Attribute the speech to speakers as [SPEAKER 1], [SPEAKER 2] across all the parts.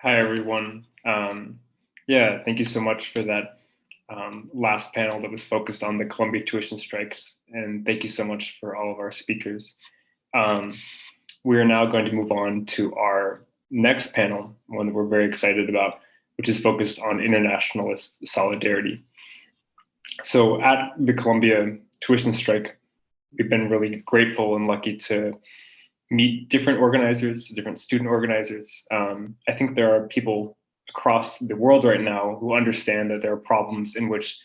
[SPEAKER 1] Hi, everyone. Yeah, thank you so much for that last panel that was focused on the Columbia tuition strikes. And thank you so much for all of our speakers. Um, we are now going to move on to our next panel, one that we're very excited about, which is focused on internationalist solidarity. So at the Columbia tuition strike, we've been really grateful and lucky to meet different organizers, different student organizers. I think there are people across the world right now who understand that there are problems in which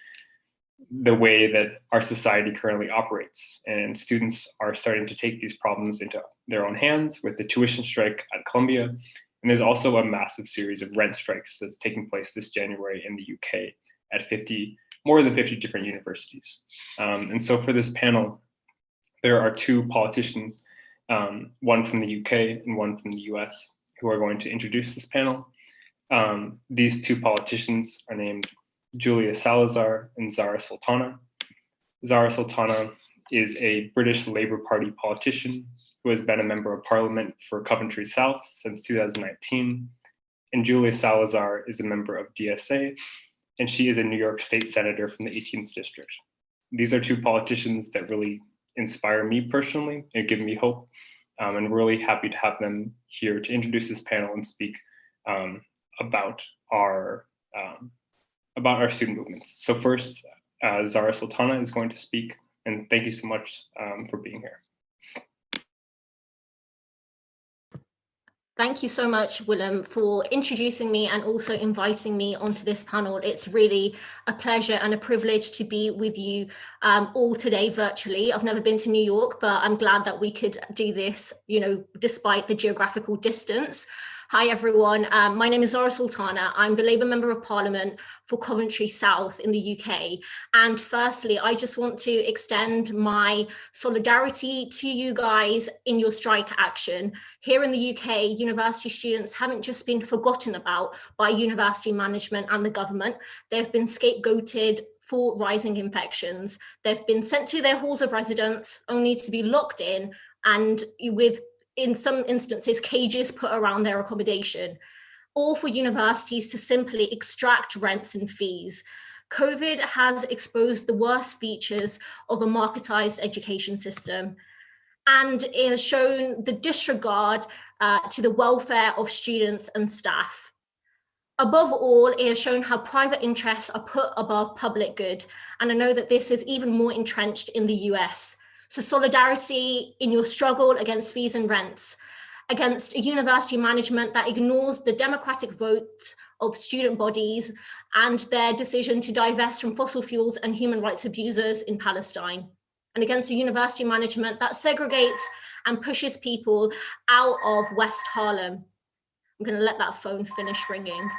[SPEAKER 1] the way that our society currently operates. And students are starting to take these problems into their own hands with the tuition strike at Columbia. And there's also a massive series of rent strikes that's taking place this January in the UK at more than 50 different universities. And so for this panel, there are two politicians, one from the UK and one from the US, who are going to introduce this panel. These two politicians are named Julia Salazar and Zarah Sultana. Zarah Sultana is a British Labour Party politician who has been a member of parliament for Coventry South since 2019. And Julia Salazar is a member of DSA, and she is a New York State Senator from the 18th District. These are two politicians that really inspire me personally and give me hope. And we're really happy to have them here to introduce this panel and speak about our student movements. So first, Zarah Sultana is going to speak, and thank you so much for being here.
[SPEAKER 2] Thank you so much, Willem, for introducing me and also inviting me onto this panel. It's really a pleasure and a privilege to be with you all today virtually. I've never been to New York, but I'm glad that we could do this, despite the geographical distance. Hi, everyone. My name is Zarah Sultana. I'm the Labour Member of Parliament for Coventry South in the UK. And firstly, I just want to extend my solidarity to you guys in your strike action. Here in the UK, university students haven't just been forgotten about by university management and the government. They've been scapegoated for rising infections. They've been sent to their halls of residence only to be locked in and with, in some instances, cages put around their accommodation, all for universities to simply extract rents and fees. COVID has exposed the worst features of a marketized education system, and it has shown the disregard to the welfare of students and staff. Above all, it has shown how private interests are put above public good, and I know that this is even more entrenched in the US. So solidarity in your struggle against fees and rents, against a university management that ignores the democratic vote of student bodies and their decision to divest from fossil fuels and human rights abusers in Palestine, and against a university management that segregates and pushes people out of West Harlem. I'm going to let that phone finish ringing.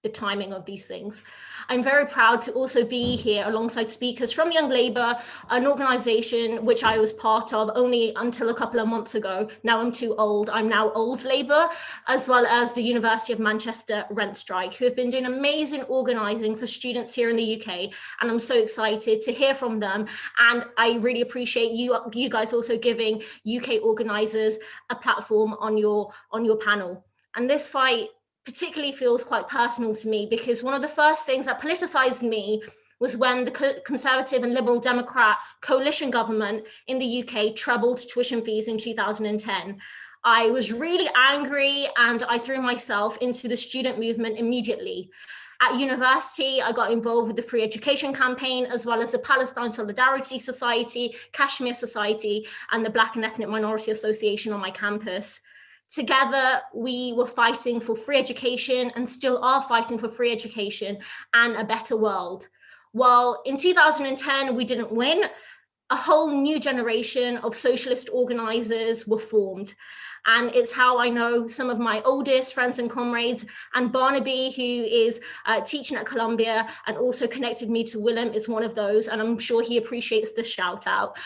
[SPEAKER 2] The timing of these things. I'm very proud to also be here alongside speakers from Young Labour, an organisation which I was part of only until a couple of months ago. Now I'm too old. I'm now Old Labour, as well as the University of Manchester Rent Strike, who have been doing amazing organising for students here in the UK. And I'm so excited to hear from them. And I really appreciate you guys also giving UK organisers a platform on your panel. And this fight particularly feels quite personal to me, because one of the first things that politicized me was when the Conservative and Liberal Democrat coalition government in the UK trebled tuition fees in 2010. I was really angry and I threw myself into the student movement immediately. At university, I got involved with the Free Education Campaign, as well as the Palestine Solidarity Society, Kashmir Society, and the Black and Ethnic Minority Association on my campus. Together, we were fighting for free education and still are fighting for free education and a better world. While in 2010, we didn't win, a whole new generation of socialist organizers were formed. And it's how I know some of my oldest friends and comrades, and Barnaby, who is teaching at Columbia and also connected me to Willem, is one of those, and I'm sure he appreciates the shout out.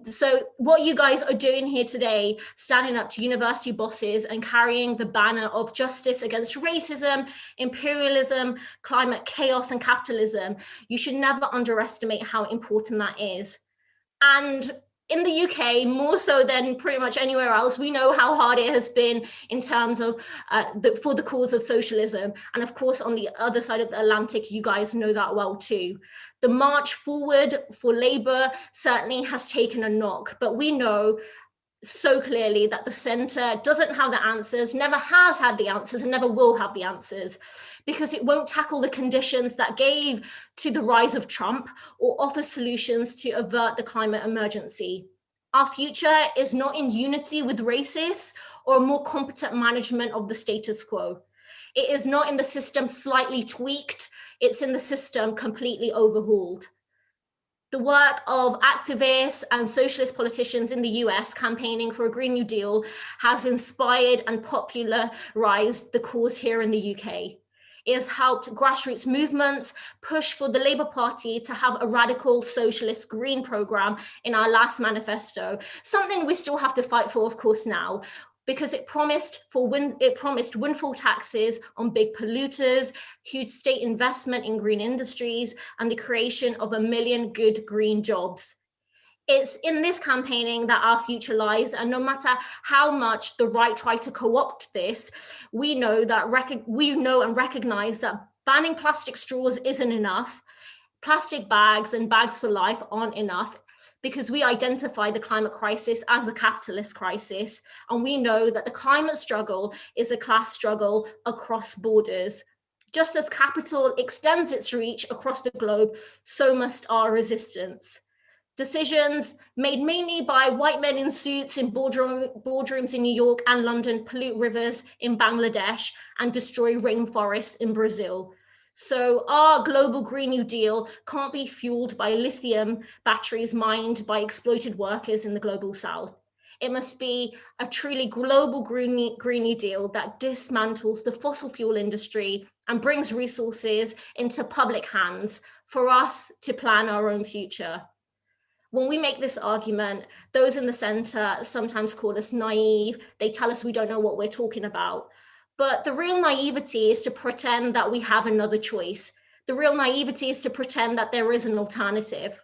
[SPEAKER 2] So what you guys are doing here today, standing up to university bosses and carrying the banner of justice against racism, imperialism, climate chaos, and capitalism, you should never underestimate how important that is. And in the UK, more so than pretty much anywhere else, we know how hard it has been in terms of for the cause of socialism. And of course, on the other side of the Atlantic, you guys know that well too. The march forward for Labour certainly has taken a knock, but we know so clearly that the centre doesn't have the answers, never has had the answers, and never will have the answers, because it won't tackle the conditions that gave to the rise of Trump or offer solutions to avert the climate emergency. Our future is not in unity with racists or a more competent management of the status quo. It is not in the system slightly tweaked, it's in the system completely overhauled. The work of activists and socialist politicians in the US campaigning for a Green New Deal has inspired and popularized the cause here in the UK. It has helped grassroots movements push for the Labour Party to have a radical socialist green programme in our last manifesto, something we still have to fight for, of course, now, because it promised windfall taxes on big polluters, huge state investment in green industries, and the creation of 1 million good green jobs. It's in this campaigning that our future lies, and no matter how much the right try to co-opt this, we know and recognize that banning plastic straws isn't enough. Plastic bags and bags for life aren't enough, because we identify the climate crisis as a capitalist crisis, and we know that the climate struggle is a class struggle across borders. Just as capital extends its reach across the globe, so must our resistance. Decisions made mainly by white men in suits in boardrooms in New York and London pollute rivers in Bangladesh and destroy rainforests in Brazil. So our global Green New Deal can't be fueled by lithium batteries mined by exploited workers in the global south. It must be a truly global Green New Deal that dismantles the fossil fuel industry and brings resources into public hands for us to plan our own future. When we make this argument, those in the centre sometimes call us naive. They tell us we don't know what we're talking about. But the real naivety is to pretend that we have another choice. The real naivety is to pretend that there is an alternative.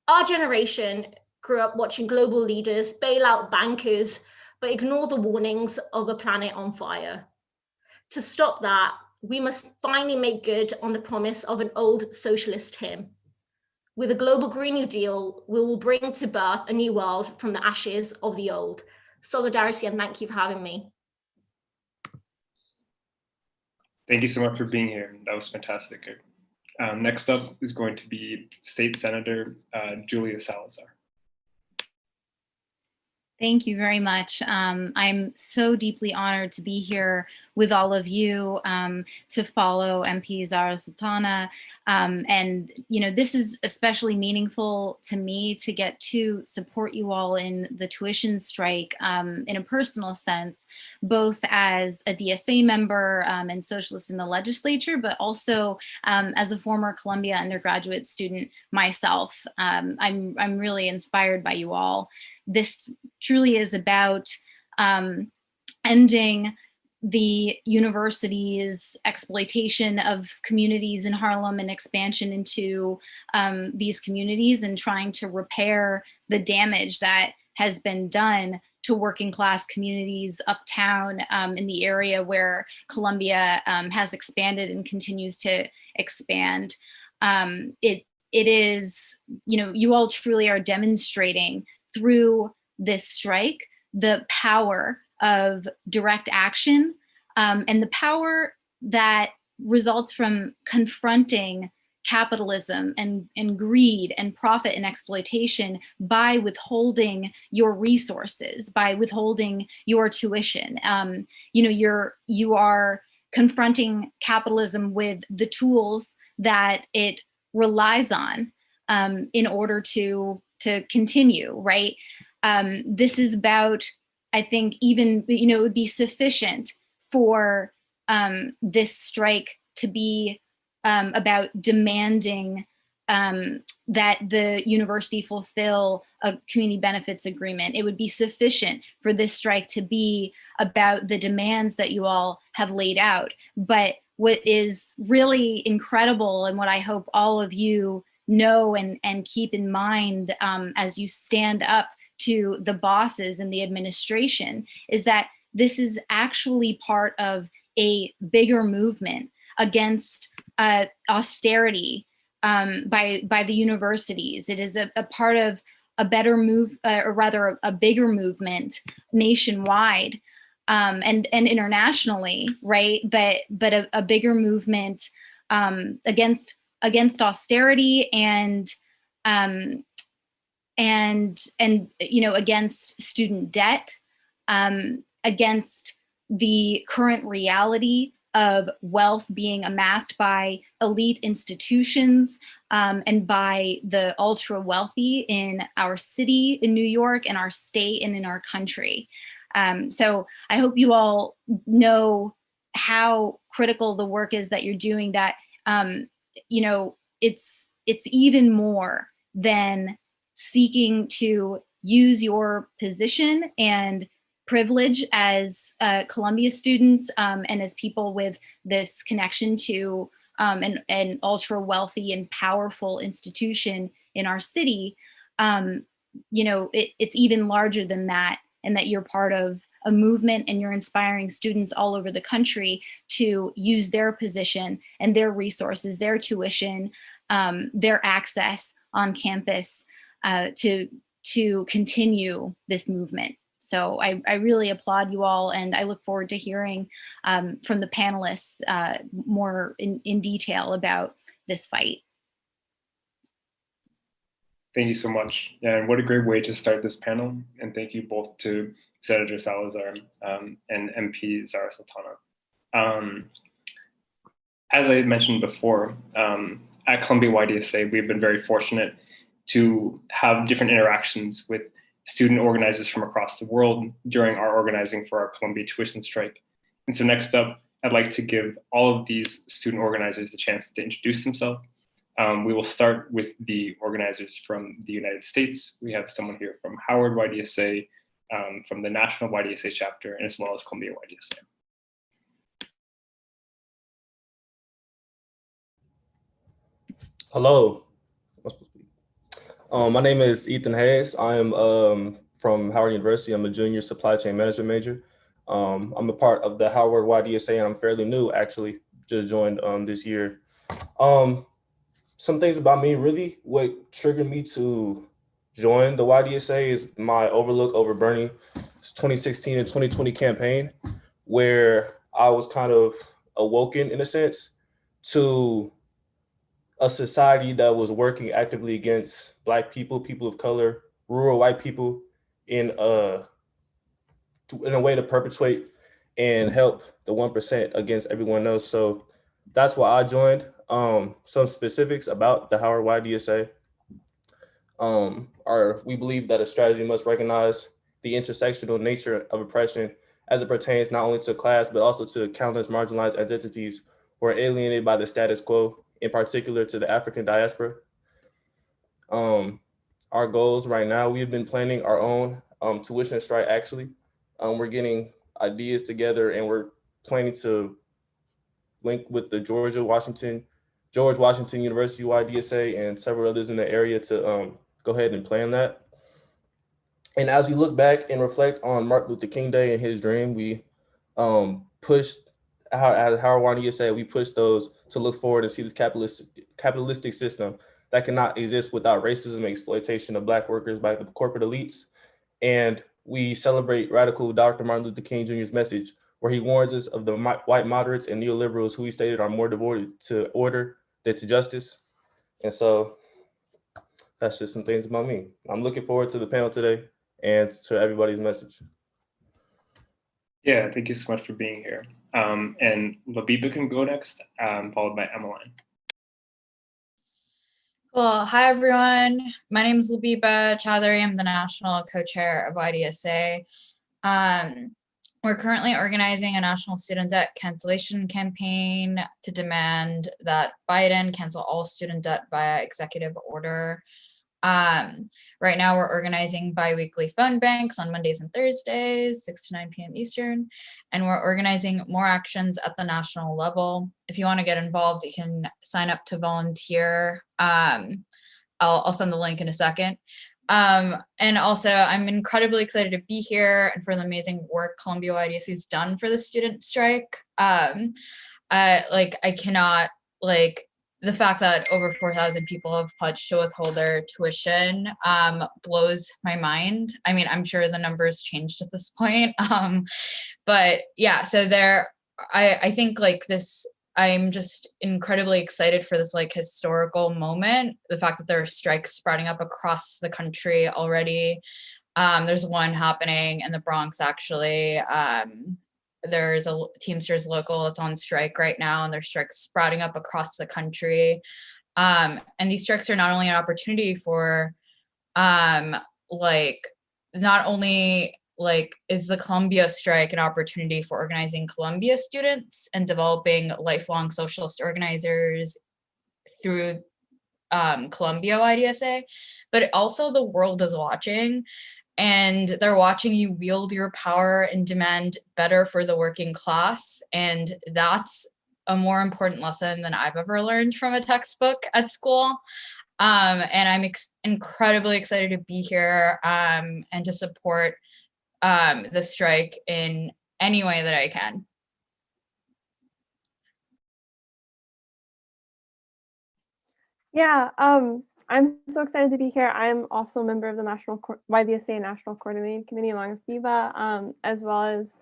[SPEAKER 2] Our generation grew up watching global leaders bail out bankers, but ignore the warnings of a planet on fire. To stop that, we must finally make good on the promise of an old socialist hymn. With a global Green New Deal, we will bring to birth a new world from the ashes of the old. Solidarity, and thank you for having me.
[SPEAKER 1] Thank you so much for being here. That was fantastic. Next up is going to be State Senator Julia Salazar.
[SPEAKER 3] Thank you very much. I'm so deeply honored to be here with all of you, to follow MP Zarah Sultana. And, you know, this is especially meaningful to me to get to support you all in the tuition strike in a personal sense, both as a DSA member and socialist in the legislature, but also as a former Columbia undergraduate student myself. I'm really inspired by you all. This truly is about ending the university's exploitation of communities in Harlem and expansion into these communities, and trying to repair the damage that has been done to working class communities uptown in the area where Columbia has expanded and continues to expand. It is, you know, you all truly are demonstrating through this strike the power of direct action and the power that results from confronting capitalism and greed and profit and exploitation by withholding your resources, by withholding your tuition. You know, you are confronting capitalism with the tools that it relies on in order to continue, right? This is about, I think, even, you know, it would be sufficient for this strike to be about demanding that the university fulfill a community benefits agreement. It would be sufficient for this strike to be about the demands that you all have laid out. But what is really incredible, and what I hope all of you know and keep in mind as you stand up to the bosses and the administration is that this is actually part of a bigger movement against austerity by the universities. It is a part of a better move, or rather a bigger movement nationwide and internationally, right? But a bigger movement against austerity and you know, against student debt, against the current reality of wealth being amassed by elite institutions and by the ultra wealthy in our city, in New York, in our state, and in our country. So I hope you all know how critical the work is that you're doing, that, you know, it's even more than seeking to use your position and privilege as Columbia students and as people with this connection to an ultra wealthy and powerful institution in our city. You know, it's even larger than that, and that you're part of a movement and you're inspiring students all over the country to use their position and their resources, their tuition, their access on campus to continue this movement. So I really applaud you all, and I look forward to hearing from the panelists more in detail about this fight.
[SPEAKER 1] Thank you so much. Yeah, and what a great way to start this panel. And thank you both to Senator Salazar and MP Zarah Sultana. As I mentioned before, at Columbia YDSA, we've been very fortunate to have different interactions with student organizers from across the world during our organizing for our Columbia tuition strike. And so next up, I'd like to give all of these student organizers a chance to introduce themselves. We will start with the organizers from the United States. We have someone here from Howard YDSA, from the National YDSA chapter, and as well as Columbia YDSA.
[SPEAKER 4] Hello. My name is Ethan Hayes. I am from Howard University. I'm a junior supply chain management major. I'm a part of the Howard YDSA, and I'm fairly new, actually, just joined this year. Some things about me, really, what triggered me to join the YDSA is my overlook over Bernie's 2016 and 2020 campaign, where I was kind of awoken, in a sense, to a society that was working actively against Black people, people of color, rural white people, in a way to perpetuate and help the 1% against everyone else. So that's why I joined. Some specifics about the Howard YDSA are, we believe that a strategy must recognize the intersectional nature of oppression as it pertains not only to class, but also to countless marginalized identities who are alienated by the status quo, in particular to the African diaspora. Our goals right now, we've been planning our own tuition strike, actually. We're getting ideas together, and we're planning to link with the George Washington University YDSA and several others in the area to go ahead and plan that. And as we look back and reflect on Martin Luther King Day and his dream, we pushed, at Howard YDSA, we pushed those to look forward and see this capitalistic system that cannot exist without racism and exploitation of Black workers by the corporate elites. And we celebrate radical Dr. Martin Luther King Jr.'s message, where he warns us of the white moderates and neoliberals who he stated are more devoted to order than to justice. And so that's just some things about me. I'm looking forward to the panel today and to everybody's message.
[SPEAKER 1] Yeah, thank you so much for being here. And Labiba can go next, followed by Emmeline.
[SPEAKER 5] Cool. Hi, everyone. My name is Labiba Chowdhury. I'm the national co-chair of YDSA. We're currently organizing a national student debt cancellation campaign to demand that Biden cancel all student debt via executive order. Right now we're organizing bi-weekly phone banks on Mondays and Thursdays, 6 to 9 p.m. Eastern, and we're organizing more actions at the national level. If you want to get involved, you can sign up to volunteer. I'll send the link in a second. And also, I'm incredibly excited to be here and for the amazing work Columbia YDSA has done for the student strike. I cannot, the fact that over 4,000 people have pledged to withhold their tuition blows my mind. I mean, I'm sure the numbers changed at this point. But yeah, so I think this, I'm just incredibly excited for this historical moment. The fact that there are strikes spreading up across the country already. There's one happening in the Bronx, actually. There's a Teamsters local that's on strike right now, and there's strikes sprouting up across the country. And these strikes are not only an opportunity for, not only is the Columbia strike an opportunity for organizing Columbia students and developing lifelong socialist organizers through Columbia YDSA, but also the world is watching. And they're watching you wield your power and demand better for the working class. And that's a more important lesson than I've ever learned from a textbook at school. And I'm incredibly excited to be here and to support the strike in any way that I can.
[SPEAKER 6] Yeah, I'm so excited to be here. I'm also a member of the YDSA National Coordinating Committee along with Viva, as well as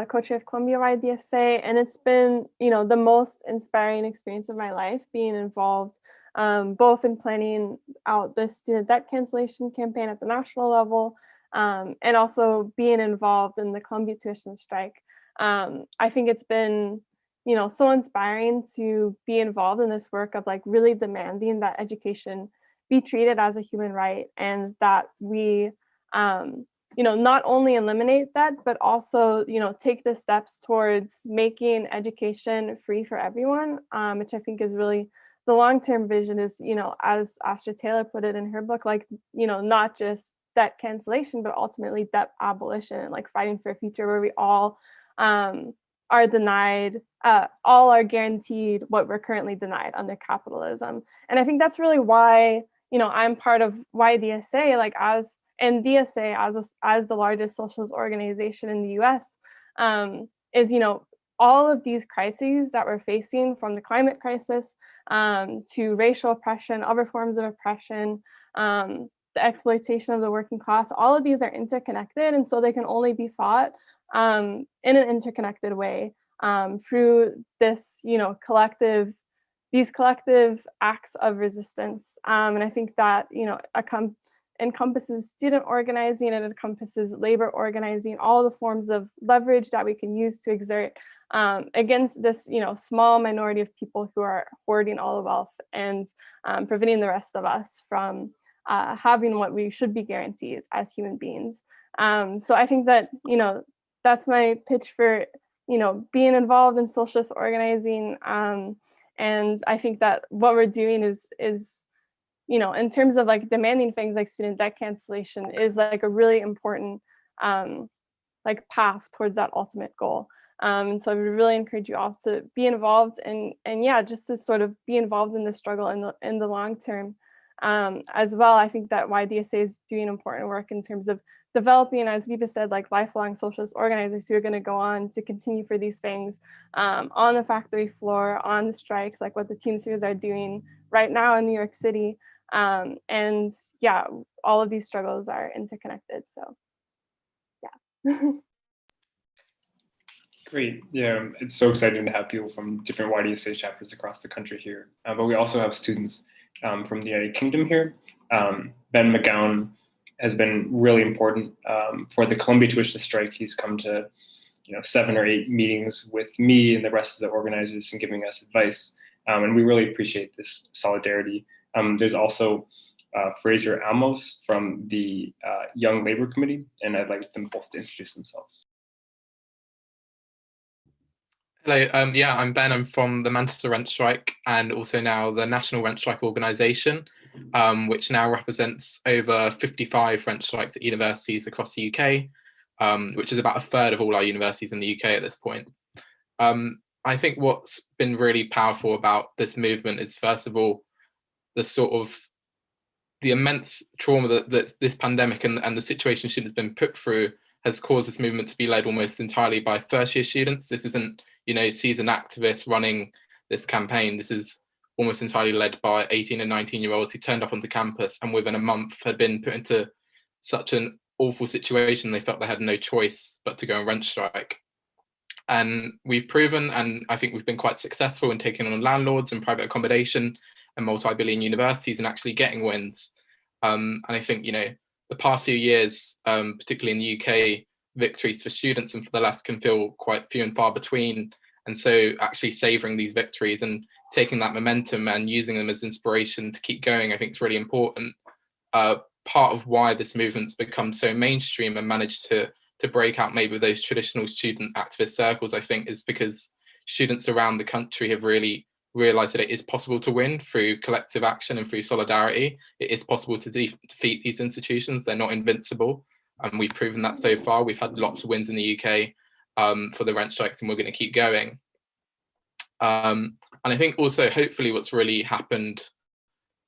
[SPEAKER 6] co-chair of Columbia YDSA. And it's been, the most inspiring experience of my life being involved both in planning out the student debt cancellation campaign at the national level and also being involved in the Columbia tuition strike. I think it's been so inspiring to be involved in this work of really demanding that education be treated as a human right, and that we, not only eliminate that, but also, take the steps towards making education free for everyone, which I think is really the long-term vision is, as Astra Taylor put it in her book, not just debt cancellation, but ultimately debt abolition, fighting for a future where we all, are denied, all are guaranteed what we're currently denied under capitalism. And I think that's really why, I'm part of YDSA, and DSA as the largest socialist organization in the US, is, all of these crises that we're facing, from the climate crisis to racial oppression, other forms of oppression, the exploitation of the working class, all of these are interconnected, and so they can only be fought in an interconnected way through this, these collective acts of resistance. And I think that, encompasses student organizing, and it encompasses labor organizing, all the forms of leverage that we can use to exert against this, small minority of people who are hoarding all the wealth and preventing the rest of us from having what we should be guaranteed as human beings. So I think that, that's my pitch for, being involved in socialist organizing. And I think that what we're doing is, in terms of demanding things like student debt cancellation is a really important path towards that ultimate goal. And so I would really encourage you all to be involved and yeah, just to sort of be involved in the struggle in the long term. As well, I think that YDSA is doing important work in terms of developing, as Viva said, lifelong socialist organizers who are going to go on to continue for these things on the factory floor, on the strikes, like what the Teamsters are doing right now in New York City. And yeah, all of these struggles are interconnected. So yeah.
[SPEAKER 1] Great. Yeah, it's so exciting to have people from different YDSA chapters across the country here. But we also have students from the United Kingdom here. Ben McGowan has been really important for the Columbia tuition strike. He's come to 7 or 8 meetings with me and the rest of the organizers and giving us advice. And we really appreciate this solidarity. There's also Fraser Amos from the Young Labor Committee, and I'd like them both to introduce themselves.
[SPEAKER 7] Hello, yeah, I'm Ben. I'm from the Manchester Rent Strike and also now the National Rent Strike Organisation. which now represents over 55 rent strikes at universities across the UK, which is about a third of all our universities in the UK at this point. I think what's been really powerful about this movement is, first of all, the immense trauma that this pandemic and the situation students have been put through has caused this movement to be led almost entirely by first-year students. This isn't, seasoned activists running this campaign. This is almost entirely led by 18 and 19-year-olds who turned up onto campus and within a month had been put into such an awful situation they felt they had no choice but to go on rent strike. And we've proven, and I think we've been quite successful in taking on landlords and private accommodation and multi-billion universities and actually getting wins. And I think, the past few years, particularly in the UK, victories for students and for the left can feel quite few and far between. And so actually savouring these victories and taking that momentum and using them as inspiration to keep going, I think is really important. Part of why this movement's become so mainstream and managed to break out maybe those traditional student activist circles, I think, is because students around the country have really realised that it is possible to win through collective action and through solidarity. It is possible to defeat these institutions. They're not invincible. And we've proven that so far. We've had lots of wins in the UK for the rent strikes, and we're going to keep going. And I think also, hopefully, what's really happened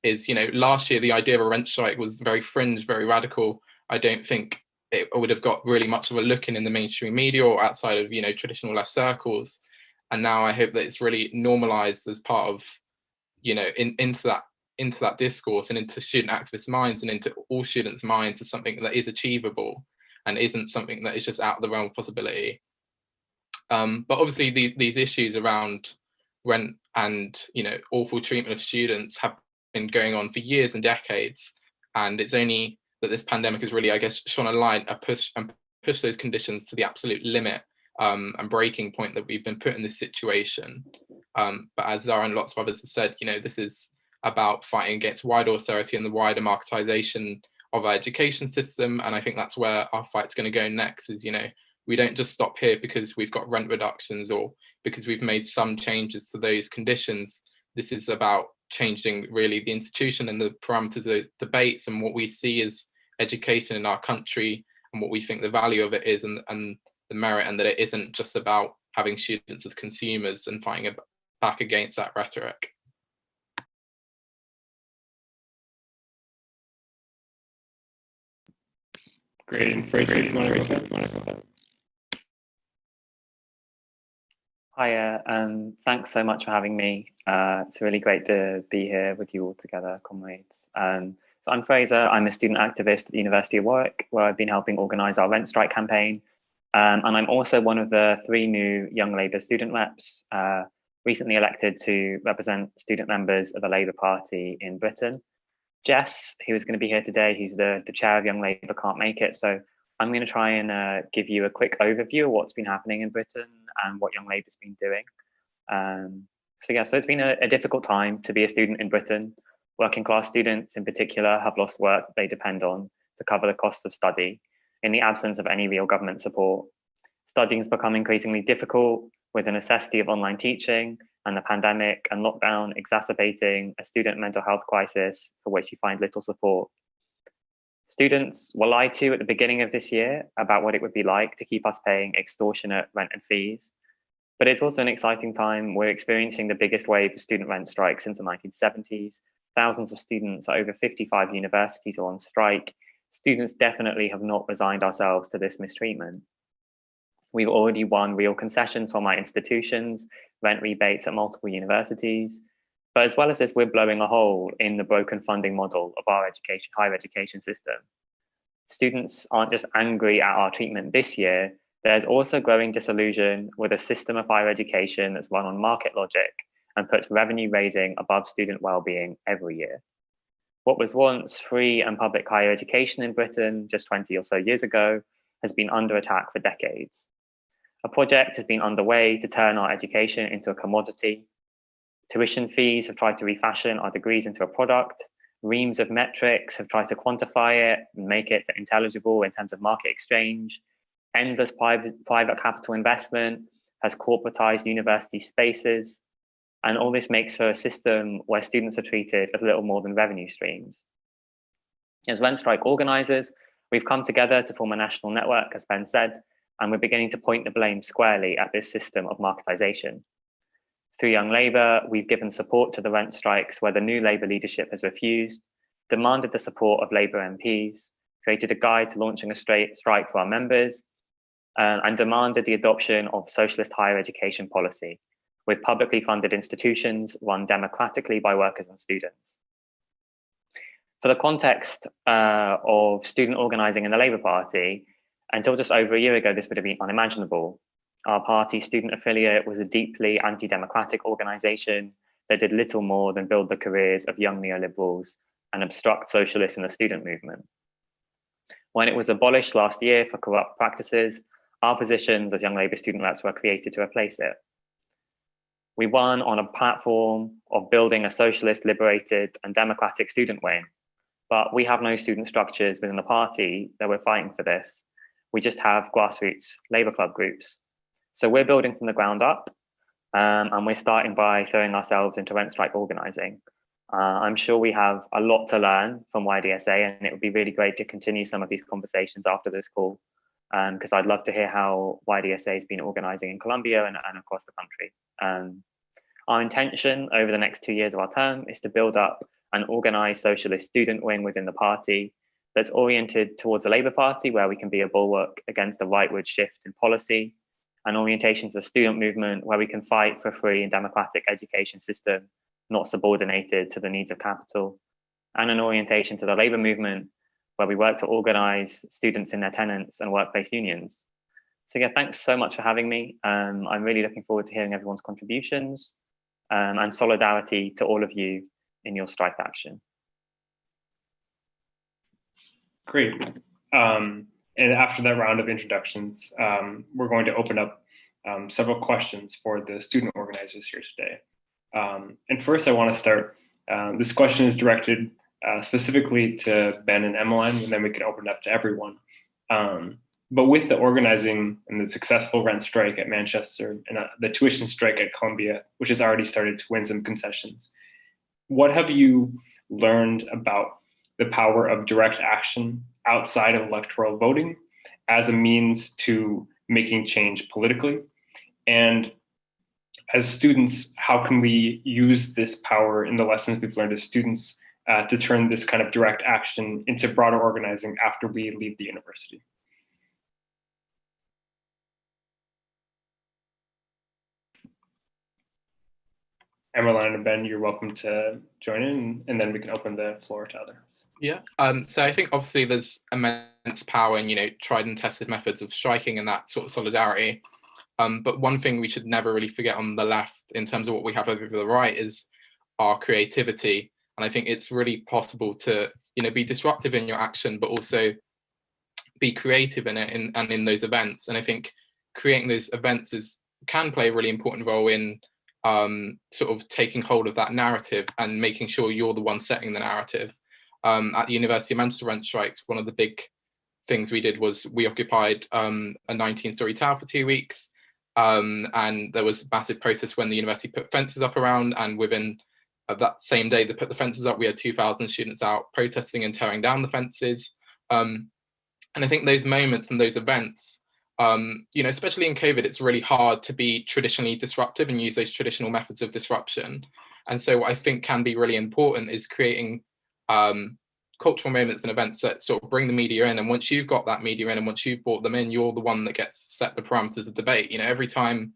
[SPEAKER 7] is, last year, the idea of a rent strike was very fringe, very radical. I don't think it would have got really much of a look in the mainstream media or outside of, traditional left circles. And now I hope that it's really normalized as part of, into that discourse and into student activist minds and into all students' minds as something that is achievable and isn't something that is just out of the realm of possibility. But obviously these issues around rent and, awful treatment of students have been going on for years and decades. And it's only that this pandemic has really, I guess, shone a light and push those conditions to the absolute limit and breaking point that we've been put in this situation. But as Zarah and lots of others have said, this is about fighting against wider austerity and the wider marketization of our education system. And I think that's where our fight's going to go next is, we don't just stop here because we've got rent reductions or because we've made some changes to those conditions. This is about changing really the institution and the parameters of those debates and what we see as education in our country and what we think the value of it is and the merit, and that it isn't just about having students as consumers and fighting back against that rhetoric.
[SPEAKER 1] Great. And Fraser, if you want to reach out.
[SPEAKER 8] Hiya, thanks so much for having me. It's really great to be here with you all together, comrades. So I'm Fraser. I'm a student activist at the University of Warwick, where I've been helping organise our rent strike campaign. And I'm also one of the 3 new Young Labour student reps, recently elected to represent student members of the Labour Party in Britain. Jess, who is going to be here today, who's the chair of Young Labour, can't make it. So I'm going to try and give you a quick overview of what's been happening in Britain and what Young Labour's been doing. So it's been a difficult time to be a student in Britain. Working class students in particular have lost work that they depend on to cover the cost of study in the absence of any real government support. Studying has become increasingly difficult with the necessity of online teaching and the pandemic and lockdown exacerbating a student mental health crisis for which you find little support. Students were lied to at the beginning of this year about what it would be like to keep us paying extortionate rent and fees. But it's also an exciting time. We're experiencing the biggest wave of student rent strikes since the 1970s. Thousands of students at over 55 universities are on strike. Students definitely have not resigned ourselves to this mistreatment. We've already won real concessions from our institutions, rent rebates at multiple universities. But as well as this, we're blowing a hole in the broken funding model of our higher education system. Students aren't just angry at our treatment this year, there's also growing disillusion with a system of higher education that's run on market logic and puts revenue raising above student well-being every year. What was once free and public higher education in Britain just 20 or so years ago has been under attack for decades. A project has been underway to turn our education into a commodity. Tuition fees have tried to refashion our degrees into a product. Reams of metrics have tried to quantify it and make it intelligible in terms of market exchange. Endless private capital investment has corporatized university spaces. And all this makes for a system where students are treated as little more than revenue streams. As rent strike organisers, we've come together to form a national network, as Ben said, and we're beginning to point the blame squarely at this system of marketisation. Through Young Labour, we've given support to the rent strikes where the new Labour leadership has refused, demanded the support of Labour MPs, created a guide to launching a strike for our members, and demanded the adoption of socialist higher education policy, with publicly funded institutions run democratically by workers and students. For the context of student organising in the Labour Party, until just over a year ago, this would have been unimaginable. Our party student affiliate was a deeply anti-democratic organisation that did little more than build the careers of young neoliberals and obstruct socialists in the student movement. When it was abolished last year for corrupt practices, our positions as Young Labour student reps were created to replace it. We won on a platform of building a socialist, liberated and democratic student wing, but we have no student structures within the party that we're fighting for this. We just have grassroots Labour Club groups. So we're building from the ground up, and we're starting by throwing ourselves into rent strike organising. I'm sure we have a lot to learn from YDSA, and it would be really great to continue some of these conversations after this call, because I'd love to hear how YDSA has been organising in Columbia and across the country. Our intention over the next 2 years of our term is to build up an organised socialist student wing within the party that's oriented towards the Labour Party, where we can be a bulwark against the rightward shift in policy, an orientation to the student movement where we can fight for a free and democratic education system, not subordinated to the needs of capital, and an orientation to the Labour movement where we work to organise students in their tenants and workplace unions. So yeah, thanks so much for having me. I'm really looking forward to hearing everyone's contributions and solidarity to all of you in your strike action.
[SPEAKER 1] Great. And after that round of introductions, we're going to open up several questions for the student organizers here today. And first I want to start, this question is directed specifically to Ben and Emmeline, and then we can open it up to everyone. But with the organizing and the successful rent strike at Manchester and the tuition strike at Columbia, which has already started to win some concessions, what have you learned about the power of direct action outside of electoral voting as a means to making change politically? And as students, how can we use this power in the lessons we've learned as students to turn this kind of direct action into broader organizing after we leave the university? Emmeline and Ben, you're welcome to join in, and then we can open the floor to others.
[SPEAKER 7] Yeah, so I think obviously there's immense power in, tried and tested methods of striking and that sort of solidarity. But one thing we should never really forget on the left in terms of what we have over the right is our creativity. And I think it's really possible to, be disruptive in your action, but also be creative in it and in those events. And I think creating those events can play a really important role in sort of taking hold of that narrative and making sure you're the one setting the narrative. At the University of Manchester rent strikes, one of the big things we did was we occupied a 19-story tower for 2 weeks. And there was massive protests when the university put fences up around, and within that same day they put the fences up, we had 2,000 students out protesting and tearing down the fences. And I think those moments and those events, especially in COVID, it's really hard to be traditionally disruptive and use those traditional methods of disruption. And so what I think can be really important is creating cultural moments and events that sort of bring the media in. And once you've got that media in and once you've brought them in, you're the one that gets to set the parameters of debate. Every time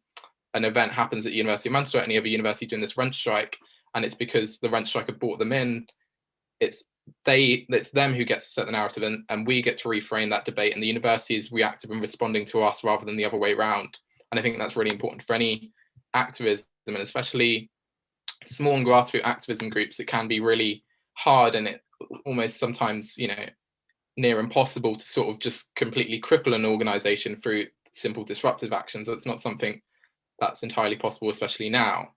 [SPEAKER 7] an event happens at University of Manchester, any other university doing this rent strike, and it's because the rent strike have brought them in, it's them who gets to set the narrative, and we get to reframe that debate, and the university is reactive and responding to us rather than the other way around. And I think that's really important for any activism, and especially small and grassroots activism groups. It can be really hard, and it almost sometimes, near impossible to sort of just completely cripple an organization through simple disruptive actions. That's not something that's entirely possible, especially now.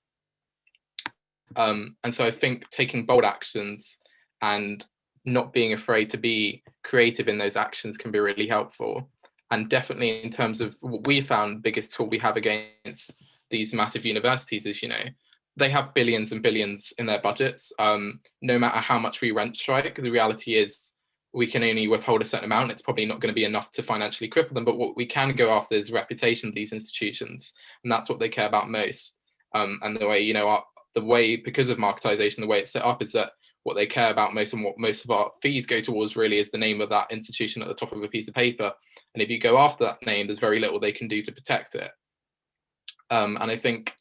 [SPEAKER 7] And so I think taking bold actions and not being afraid to be creative in those actions can be really helpful. And definitely in terms of what we found, the biggest tool we have against these massive universities is, they have billions and billions in their budgets. No matter how much we rent strike, the reality is we can only withhold a certain amount. It's probably not going to be enough to financially cripple them, but what we can go after is the reputation of these institutions, and that's what they care about most. And the way, you know, the way, because of marketization, the way it's set up is that what they care about most and what most of our fees go towards really is the name of that institution at the top of a piece of paper. And if you go after that name, there's very little they can do to protect it. And I think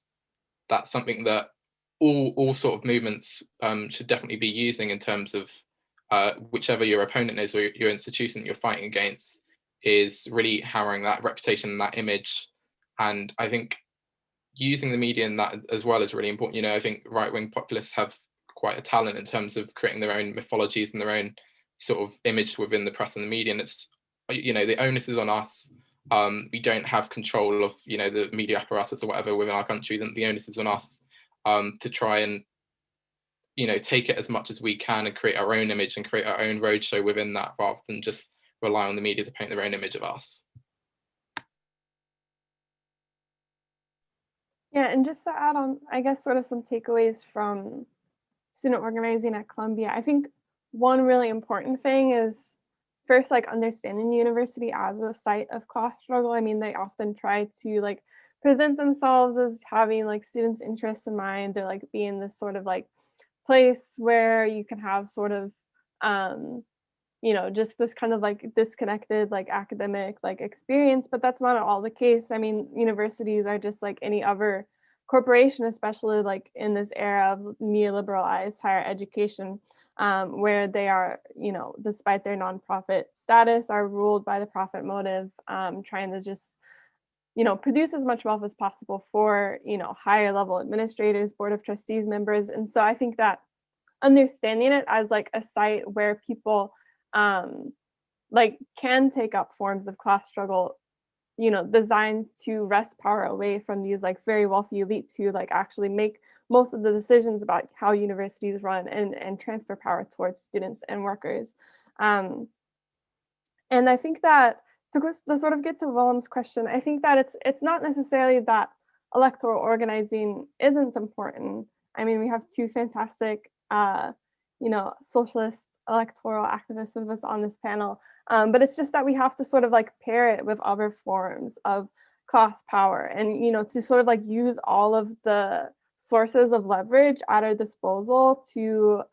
[SPEAKER 7] that's something that all sort of movements should definitely be using in terms of whichever your opponent is or your institution that you're fighting against, is really hammering that reputation and that image. And I think using the media in that as well is really important. You know, I think right-wing populists have quite a talent in terms of creating their own mythologies and their own sort of image within the press and the media. And it's, you know, the onus is on us. We don't have control of, you know, the media apparatus or whatever within our country. Then the onus is on us to try and, you know, take it as much as we can and create our own image and create our own roadshow within that, rather than just rely on the media to paint their own image of us.
[SPEAKER 6] Yeah, and just to add on, I guess, sort of some takeaways from student organizing at Columbia. I think one really important thing is first, like, understanding the university as a site of class struggle. I mean, they often try to like present themselves as having like students' interests in mind, or like being this sort of like place where you can have sort of you know, just this kind of like disconnected like academic like experience, but that's not at all the case. I mean, universities are just like any other corporation, especially like in this era of neoliberalized higher education, where they are, you know, despite their nonprofit status, are ruled by the profit motive, trying to just, you know, produce as much wealth as possible for, you know, higher level administrators, board of trustees members. And so I think that understanding it as like a site where people like can take up forms of class struggle, you know, designed to wrest power away from these like very wealthy elites who like actually make most of the decisions about how universities run, and transfer power towards students and workers. And I think that to sort of get to Willem's question, I think that it's not necessarily that electoral organizing isn't important. I mean, we have two fantastic you know, socialist electoral activists with us on this panel, but it's just that we have to sort of like pair it with other forms of class power, and, you know, to sort of like use all of the sources of leverage at our disposal to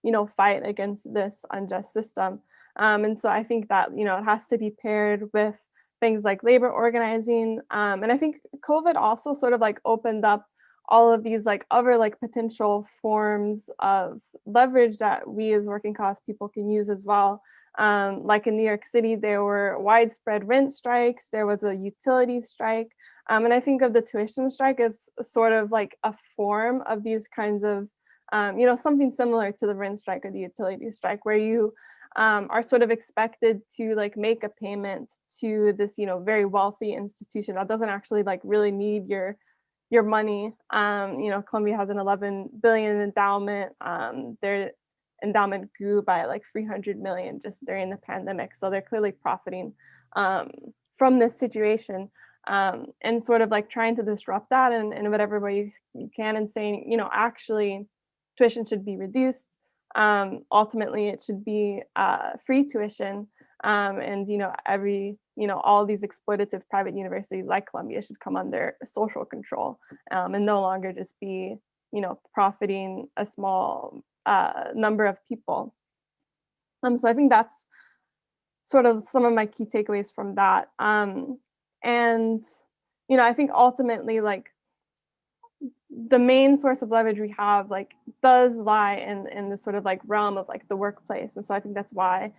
[SPEAKER 6] you know, fight against this unjust system. And so I think that, you know, it has to be paired with things like labor organizing, and I think COVID also sort of like opened up all of these like other like potential forms of leverage that we as working class people can use as well. Like in New York City, there were widespread rent strikes, there was a utility strike, and I think of the tuition strike as sort of like a form of these kinds of, you know, something similar to the rent strike or the utility strike, where you are sort of expected to like make a payment to this, you know, very wealthy institution that doesn't actually like really need your money. You know, Columbia has an 11 billion endowment. Their endowment grew by like 300 million just during the pandemic. So they're clearly profiting from this situation, and sort of like trying to disrupt that in whatever way you can, and saying, you know, actually tuition should be reduced. Ultimately, it should be free tuition. And, you know, all these exploitative private universities like Columbia should come under social control, and no longer just be, you know, profiting a small number of people. So I think that's sort of some of my key takeaways from that. And, you know, I think ultimately, like, the main source of leverage we have like does lie in the sort of like realm of like the workplace. And so I think that's why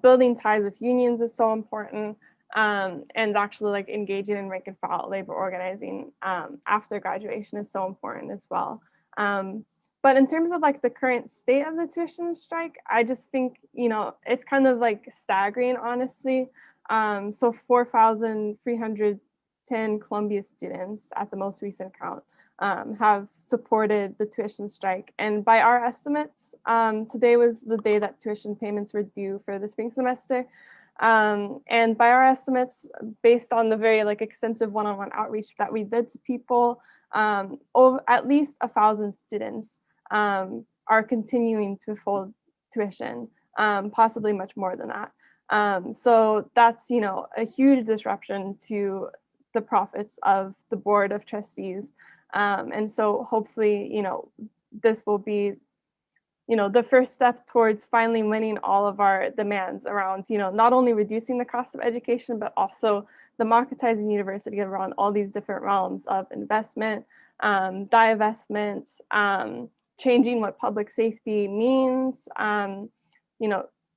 [SPEAKER 6] building ties with unions is so important, and actually like engaging in rank and file labor organizing after graduation is so important as well. But in terms of like the current state of the tuition strike, I just think, you know, it's kind of like staggering, honestly. So 4,310 Columbia students at the most recent count have supported the tuition strike. And by our estimates, today was the day that tuition payments were due for the spring semester. And by our estimates, based on the very extensive one-on-one outreach that we did to people, at least 1,000 students are continuing to full tuition, possibly much more than that. So that's, a huge disruption to the profits of the Board of Trustees. And so hopefully, this will be, the first step towards finally winning all of our demands around, not only reducing the cost of education, but also democratizing university around all these different realms of investment, divestment, changing what public safety means,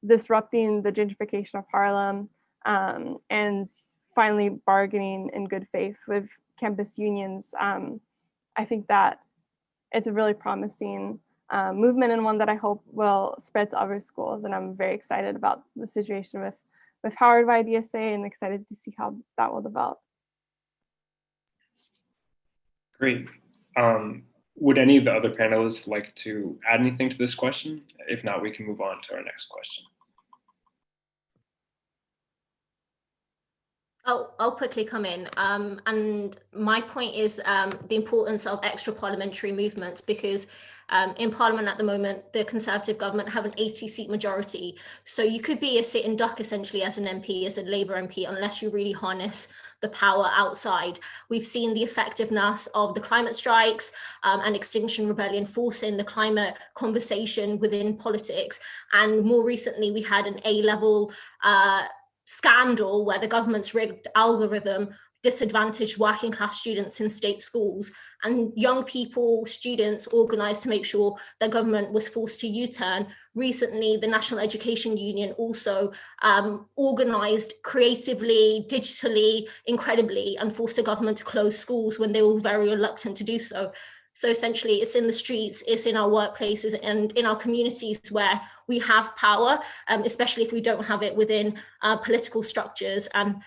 [SPEAKER 6] disrupting the gentrification of Harlem, and finally bargaining in good faith with campus unions. I think that it's a really promising movement, and one that I hope will spread to other schools. And I'm very excited about the situation with Howard YDSA and excited to see how that will develop.
[SPEAKER 1] Great. Would any of the other panelists like to add anything to this question? If not, we can move on to our next question.
[SPEAKER 2] I'll quickly come in. And my point is the importance of extra parliamentary movements, because in Parliament at the moment, the Conservative government have an 80-seat majority. So you could be a sitting duck essentially as an MP, as a Labour MP, unless you really harness the power outside. We've seen the effectiveness of the climate strikes and Extinction Rebellion forcing the climate conversation within politics. And more recently, we had an A-level scandal where the government's rigged algorithm disadvantaged working class students in state schools, and young people, students organized to make sure the government was forced to U-turn. Recently, the National Education Union also organized creatively, digitally, incredibly, and forced the government to close schools when they were very reluctant to do so. So essentially, it's in the streets, it's in our workplaces, and in our communities where we have power, especially if we don't have it within political structures. And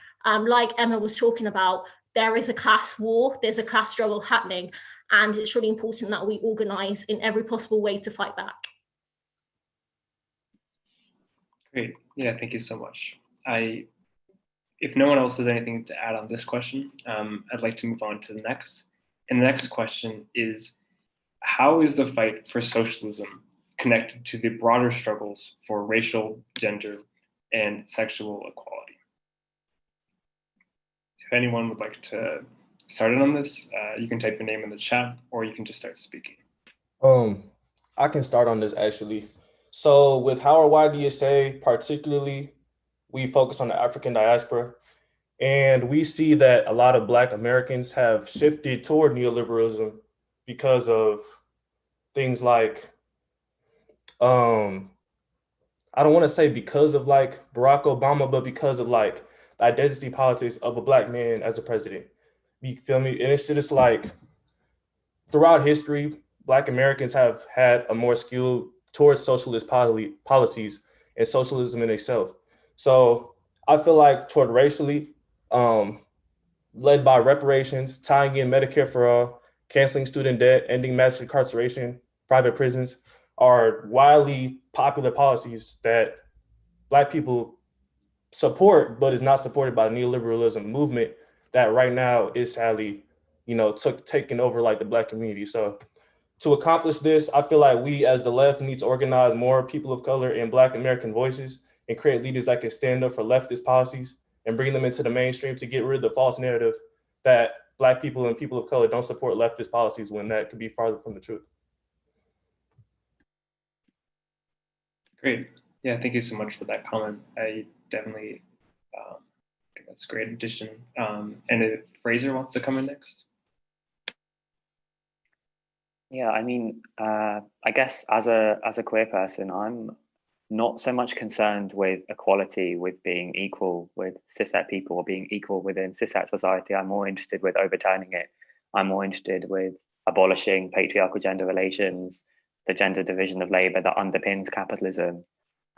[SPEAKER 2] like Emma was talking about, there is a class war, there's a class struggle happening, and it's really important that we organize in every possible way to fight back.
[SPEAKER 1] Great. Yeah, thank you so much. If no one else has anything to add on this question, I'd like to move on to the next. And the next question is, how is the fight for socialism connected to the broader struggles for racial, gender, and sexual equality? If anyone would like to start on this, you can type your name in the chat, or you can just start speaking.
[SPEAKER 4] I can start on this actually. So with Howard YDSA particularly, we focus on the African diaspora. And we see that a lot of Black Americans have shifted toward neoliberalism because of things like, I don't want to say because of like Barack Obama, but because of like the identity politics of a Black man as a president. You feel me? And it's just like throughout history, Black Americans have had a more skew towards socialist policies and socialism in itself. So I feel like toward racially, led by reparations, tying in Medicare for all, canceling student debt, ending mass incarceration, private prisons, are widely popular policies that Black people support, but is not supported by the neoliberalism movement that right now is sadly, taking over like the Black community. So to accomplish this, I feel like we as the left need to organize more people of color and Black American voices and create leaders that can stand up for leftist policies and bring them into the mainstream to get rid of the false narrative that Black people and people of color don't support leftist policies, when that could be farther from the truth.
[SPEAKER 1] Great. Yeah, thank you so much for that comment. I definitely think that's a great addition. And if Fraser wants to come in next.
[SPEAKER 8] Yeah, I mean, I guess as a queer person, I'm not so much concerned with equality, with being equal with cishet people or being equal within cishet society. I'm more interested with overturning it. I'm more interested with abolishing patriarchal gender relations, the gender division of labor that underpins capitalism.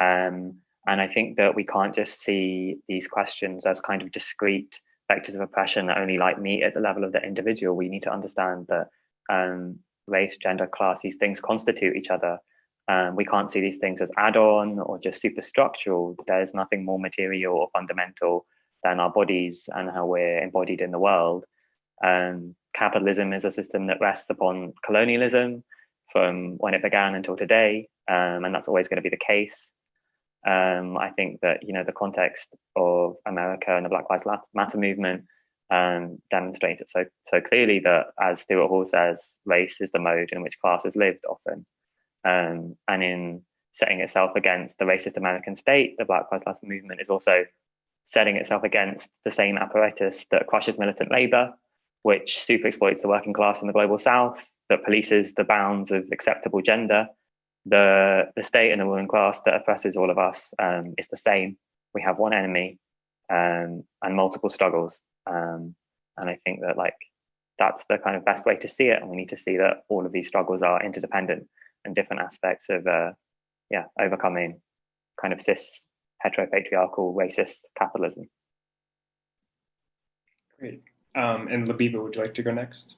[SPEAKER 8] And I think that we can't just see these questions as kind of discrete vectors of oppression that only like meet at the level of the individual. We need to understand that race, gender, class, these things constitute each other. We can't see these things as add-on or just superstructural. There's nothing more material or fundamental than our bodies and how we're embodied in the world. Capitalism is a system that rests upon colonialism from when it began until today, and that's always going to be the case. I think that, you know, the context of America and the Black Lives Matter movement demonstrates it so clearly that, as Stuart Hall says, race is the mode in which class is lived often. And in setting itself against the racist American state, the Black Lives Matter movement is also setting itself against the same apparatus that crushes militant labor, which super exploits the working class in the global south, that polices the bounds of acceptable gender. The state and the ruling class that oppresses all of us is the same. We have one enemy and multiple struggles. And I think that, like, that's the kind of best way to see it. And we need to see that all of these struggles are interdependent and different aspects of overcoming kind of cis heteropatriarchal racist capitalism.
[SPEAKER 1] Great. And Labiba, would you like to go next?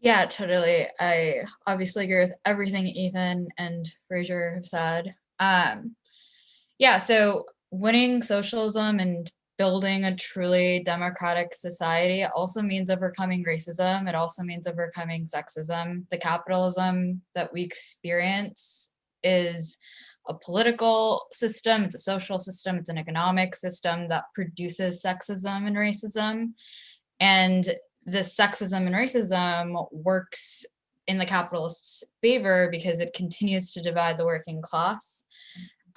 [SPEAKER 5] Yeah, totally. I obviously agree with everything Ethan and Fraser have said. Yeah, so winning socialism and building a truly democratic society also means overcoming racism. It also means overcoming sexism. The capitalism that we experience is a political system, it's a social system, it's an economic system that produces sexism and racism. And the sexism and racism works in the capitalists' favor because it continues to divide the working class.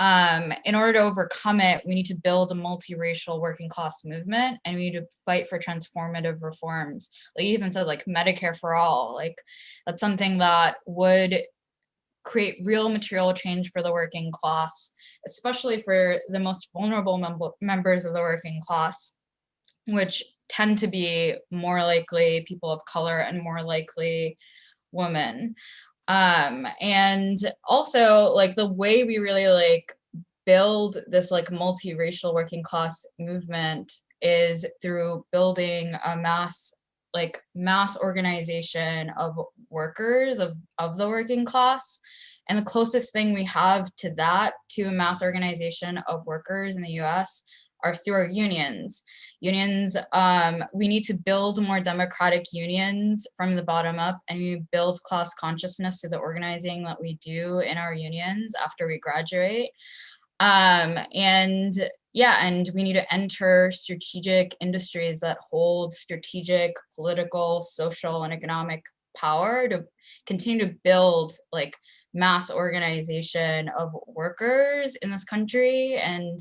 [SPEAKER 5] In order to overcome it, we need to build a multiracial working class movement, and we need to fight for transformative reforms. Like Ethan said, like Medicare for all, like that's something that would create real material change for the working class, especially for the most vulnerable members of the working class, which tend to be more likely people of color and more likely women. And also, like, the way we really like build this like multiracial working class movement is through building a mass organization of workers of the working class. And the closest thing we have to that, to a mass organization of workers in the US, are through our unions. Unions, we need to build more democratic unions from the bottom up, and we build class consciousness through the organizing that we do in our unions after we graduate. And we need to enter strategic industries that hold strategic political, social, and economic power to continue to build like mass organization of workers in this country and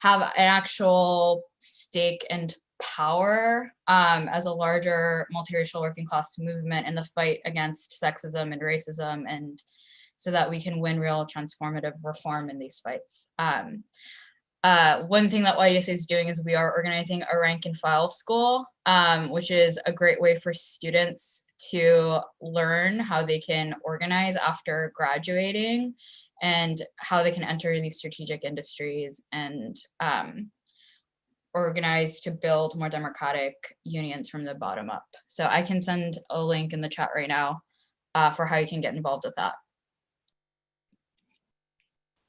[SPEAKER 5] have an actual stake and power as a larger multiracial working class movement in the fight against sexism and racism, and so that we can win real transformative reform in these fights. One thing that YDSA is doing is we are organizing a rank and file school, which is a great way for students to learn how they can organize after graduating and how they can enter these strategic industries and organize to build more democratic unions from the bottom up. So I can send a link in the chat right now for how you can get involved with that.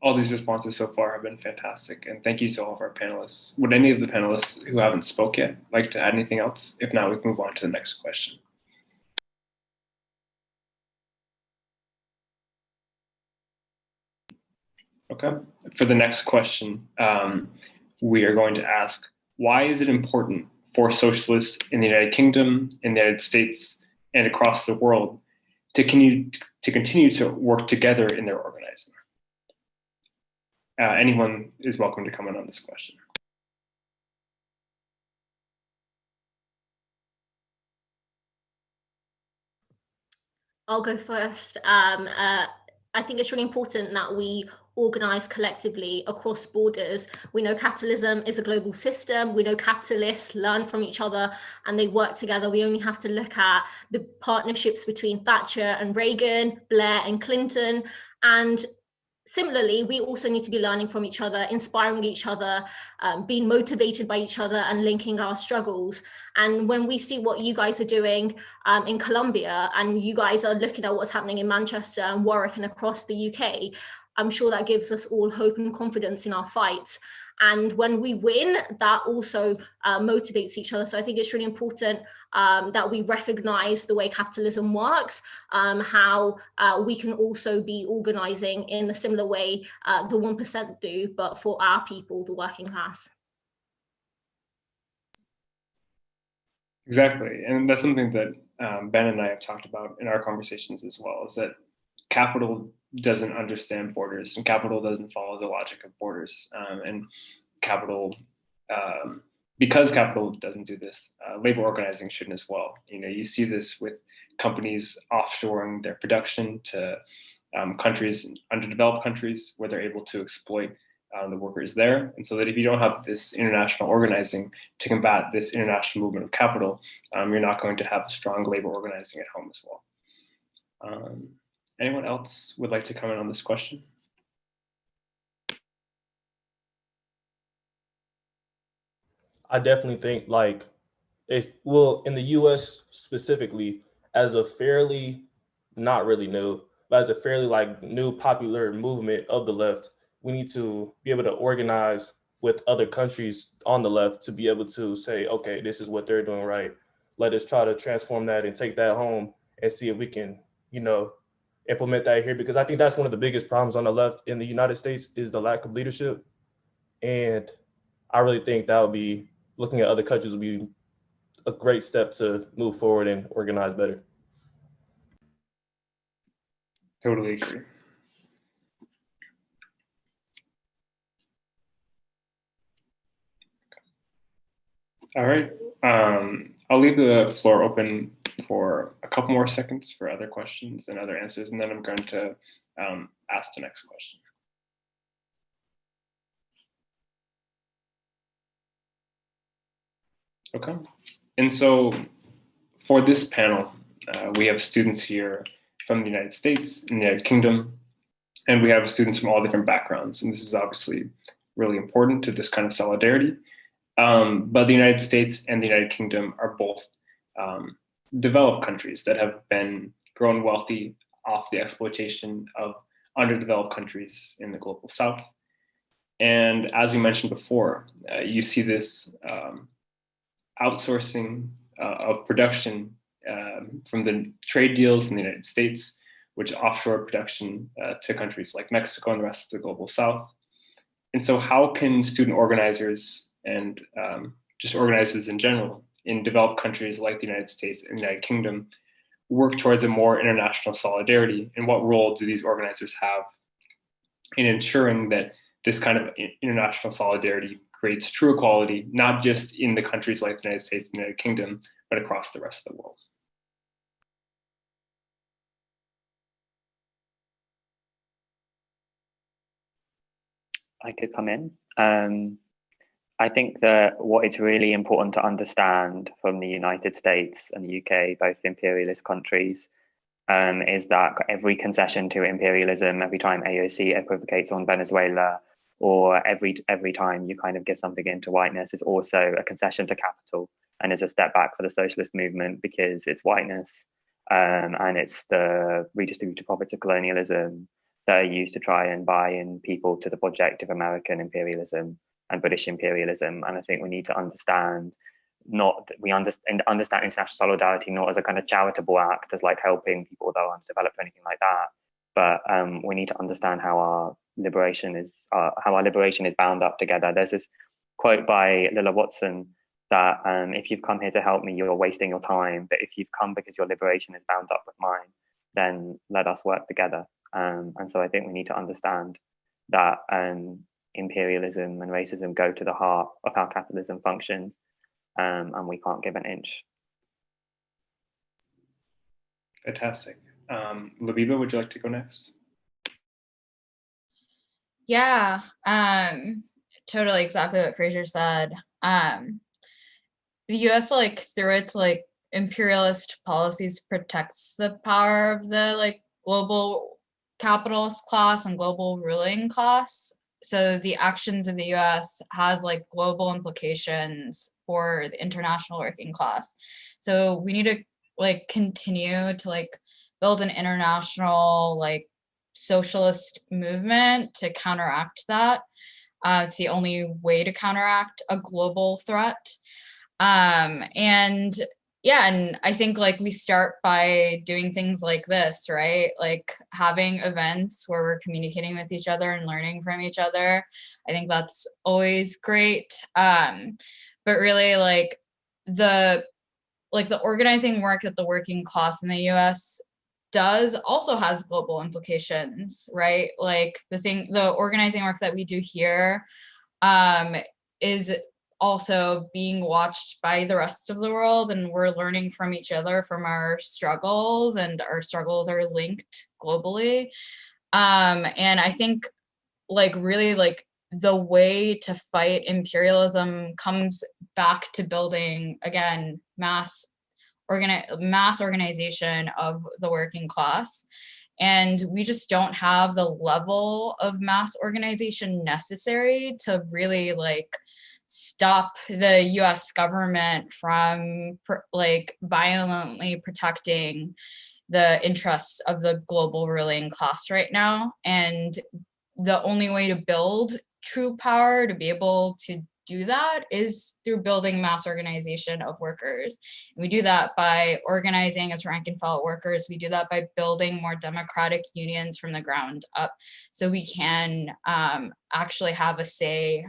[SPEAKER 1] All these responses so far have been fantastic, and thank you to all of our panelists. Would any of the panelists who haven't spoke yet like to add anything else? If not, we can move on to the next question. Okay, for the next question, we are going to ask, why is it important for socialists in the United Kingdom, in the United States, and across the world to continue to work together in their organizing? Anyone is welcome to comment on this question.
[SPEAKER 2] I'll go first. I think it's really important that we organize collectively across borders. We know capitalism is a global system. We know capitalists learn from each other and they work together. We only have to look at the partnerships between Thatcher and Reagan, Blair and Clinton, and similarly, we also need to be learning from each other, inspiring each other, being motivated by each other, and linking our struggles. And when we see what you guys are doing in Columbia, and you guys are looking at what's happening in Manchester and Warwick and across the UK, I'm sure that gives us all hope and confidence in our fight. And when we win, that also motivates each other. So I think it's really important that we recognize the way capitalism works, how we can also be organizing in a similar way the 1% do, but for our people, the working class.
[SPEAKER 1] Exactly. And that's something that Ben and I have talked about in our conversations as well, is that capital doesn't understand borders, and capital doesn't follow the logic of borders. And capital, because capital doesn't do this, labor organizing shouldn't as well. You see this with companies offshoring their production to countries, underdeveloped countries, where they're able to exploit the workers there. And so that if you don't have this international organizing to combat this international movement of capital, you're not going to have strong labor organizing at home as well. Anyone else would like to comment on this question?
[SPEAKER 4] I definitely think like in the US specifically, as a fairly, not really new, but as a fairly like new popular movement of the left, we need to be able to organize with other countries on the left to be able to say, okay, this is what they're doing right. Let us try to transform that and take that home and see if we can, implement that here, because I think that's one of the biggest problems on the left in the United States is the lack of leadership. And I really think that would be, looking at other countries would be a great step to move forward and organize better.
[SPEAKER 1] Totally agree. All right. I'll leave the floor open for a couple more seconds for other questions and other answers, and then I'm going to ask the next question. Okay. And so for this panel, we have students here from the United States and the United Kingdom, and we have students from all different backgrounds. And this is obviously really important to this kind of solidarity. But the United States and the United Kingdom are both developed countries that have been grown wealthy off the exploitation of underdeveloped countries in the global South. And as we mentioned before, you see this outsourcing of production from the trade deals in the United States, which offshore production to countries like Mexico and the rest of the global South. And so how can student organizers and just organizers in general in developed countries like the United States and the United Kingdom work towards a more international solidarity? And what role do these organizers have in ensuring that this kind of international solidarity creates true equality, not just in the countries like the United States and the United Kingdom, but across the rest of the world?
[SPEAKER 8] I could come in. I think that what is really important to understand from the United States and the UK, both imperialist countries, is that every concession to imperialism, every time AOC equivocates on Venezuela, or every time you kind of give something into whiteness, is also a concession to capital and is a step back for the socialist movement, because it's whiteness and it's the redistributed profits of colonialism that are used to try and buy in people to the project of American imperialism and British imperialism. And I think we need to understand understand international solidarity not as a kind of charitable act, as like helping people that are underdeveloped or anything like that, but we need to understand how our liberation is bound up together. There's this quote by Lilla Watson that if you've come here to help me, you're wasting your time, but if you've come because your liberation is bound up with mine, then let us work together. And so I think we need to understand that imperialism and racism go to the heart of how capitalism functions, and we can't give an inch.
[SPEAKER 1] Fantastic. Labiba, would you like to go next?
[SPEAKER 5] Yeah, totally exactly what Fraser said. The US, like, through its like imperialist policies, protects the power of the like global capitalist class and global ruling class. So the actions of the US has like global implications for the international working class. So we need to like continue to like build an international like socialist movement to counteract that. It's the only way to counteract a global threat. And yeah, and I think like we start by doing things like this, right? Like having events where we're communicating with each other and learning from each other. I think that's always great. But really like the organizing work that the working class in the US does also has global implications, right? Like the organizing work that we do here is also being watched by the rest of the world, and we're learning from each other from our struggles, and our struggles are linked globally. And I think like really like the way to fight imperialism comes back to building again mass organization of the working class. And we just don't have the level of mass organization necessary to really like stop the US government from like violently protecting the interests of the global ruling class right now. And the only way to build true power to be able to do that is through building mass organization of workers. And we do that by organizing as rank and file workers. We do that by building more democratic unions from the ground up, so we can actually have a say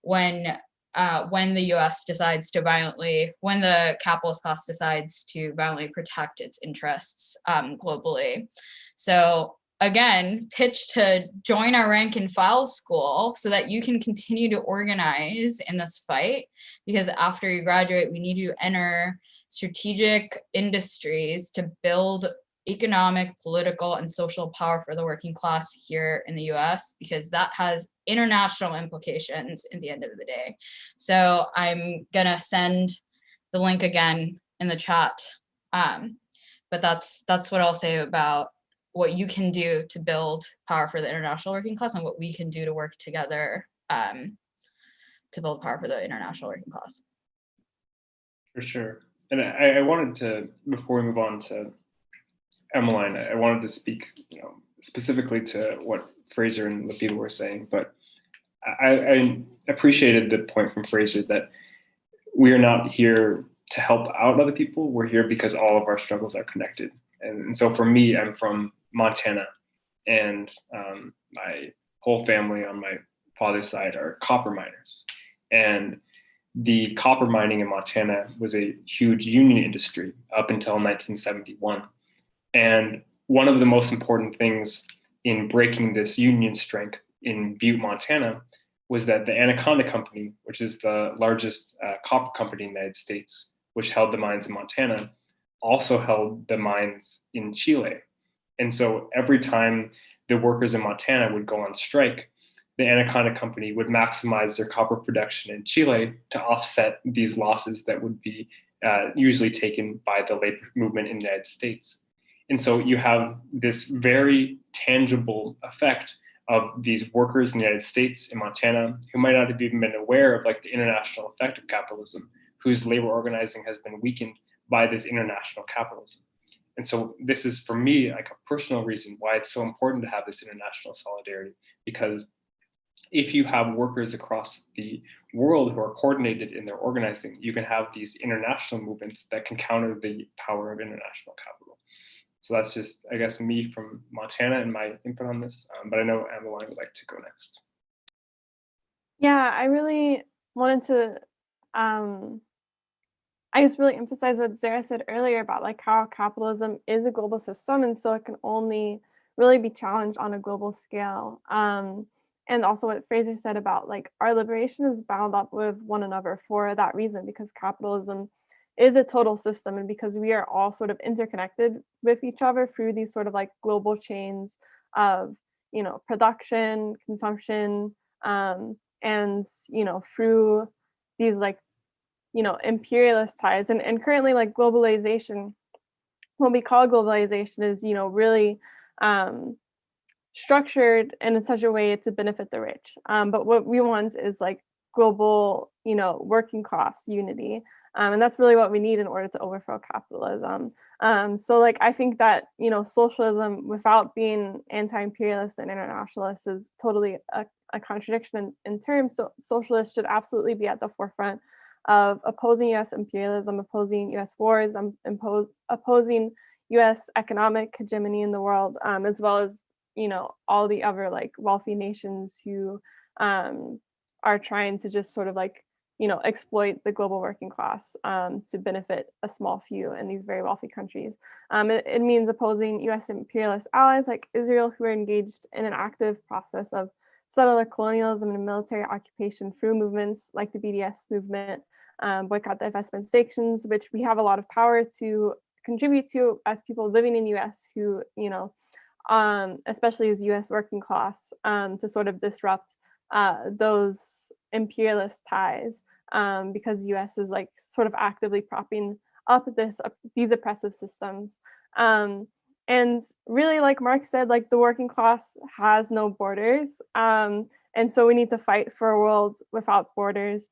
[SPEAKER 5] when the US decides to when the capitalist class decides to violently protect its interests globally. So again, pitch to join our rank and file school so that you can continue to organize in this fight, because after you graduate, we need you to enter strategic industries to build economic, political, and social power for the working class here in the US, because that has international implications in the end of the day. So I'm gonna send the link again in the chat. But that's what I'll say about what you can do to build power for the international working class, and what we can do to work together to build power for the international working class.
[SPEAKER 1] For sure. And I wanted to, before we move on to Emmeline, I wanted to speak, specifically to what Fraser and the people were saying, but I appreciated the point from Fraser that we are not here to help out other people. We're here because all of our struggles are connected. And so for me, I'm from Montana, and my whole family on my father's side are copper miners. And the copper mining in Montana was a huge union industry up until 1971. And one of the most important things in breaking this union strength in Butte, Montana, was that the Anaconda Company, which is the largest copper company in the United States, which held the mines in Montana, also held the mines in Chile. And so every time the workers in Montana would go on strike, the Anaconda Company would maximize their copper production in Chile to offset these losses that would be usually taken by the labor movement in the United States. And so you have this very tangible effect of these workers in the United States, in Montana, who might not have even been aware of like the international effect of capitalism, whose labor organizing has been weakened by this international capitalism. And so this is, for me, like a personal reason why it's so important to have this international solidarity, because if you have workers across the world who are coordinated in their organizing, you can have these international movements that can counter the power of international capital. So that's just, I guess, me from Montana and my input on this. But I know Emmeline would like to go next.
[SPEAKER 6] Yeah, I really wanted to, I just really emphasize what Zarah said earlier about like how capitalism is a global system, and so it can only really be challenged on a global scale. And also what Fraser said about like our liberation is bound up with one another for that reason, because capitalism is a total system, and because we are all sort of interconnected with each other through these sort of like global chains of, production, consumption, and, through these like, imperialist ties. And currently like globalization, what we call globalization is, really structured in such a way to benefit the rich. But what we want is like global, working class unity. And that's really what we need in order to overthrow capitalism. So like, I think that, socialism without being anti-imperialist and internationalist is totally a contradiction in terms. So socialists should absolutely be at the forefront of opposing US imperialism, opposing US wars, opposing US economic hegemony in the world, as well as, all the other like wealthy nations who are trying to just sort of like, exploit the global working class to benefit a small few in these very wealthy countries. It means opposing US imperialist allies like Israel, who are engaged in an active process of settler colonialism and military occupation through movements like the BDS movement, boycott, divestment, sanctions, which we have a lot of power to contribute to as people living in US who, especially as US working class, to sort of disrupt those imperialist ties, because US is like sort of actively propping up these oppressive systems. And really, like Mark said, like the working class has no borders. And so we need to fight for a world without borders,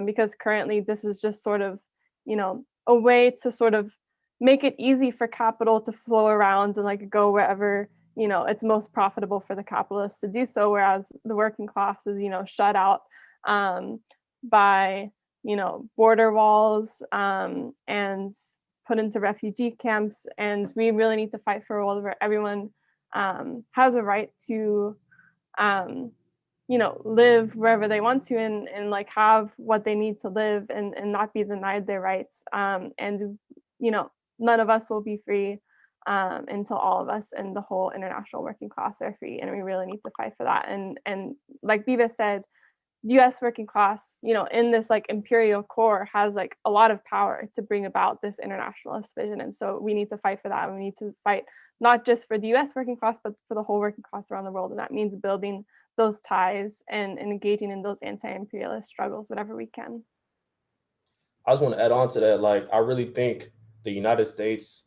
[SPEAKER 6] because currently this is just sort of, a way to sort of make it easy for capital to flow around and like go wherever, it's most profitable for the capitalists to do so, whereas the working class is, shut out by, border walls and put into refugee camps. And we really need to fight for a world where everyone has a right to, live wherever they want to and like have what they need to live and not be denied their rights. And, none of us will be free until all of us and the whole international working class are free. And we really need to fight for that. And like Viva said, the US working class, in this like imperial core has like a lot of power to bring about this internationalist vision. And so we need to fight for that. And we need to fight not just for the US working class, but for the whole working class around the world. And that means building those ties and engaging in those anti-imperialist struggles whenever we can.
[SPEAKER 4] I just want to add on to that. Like, I really think the United States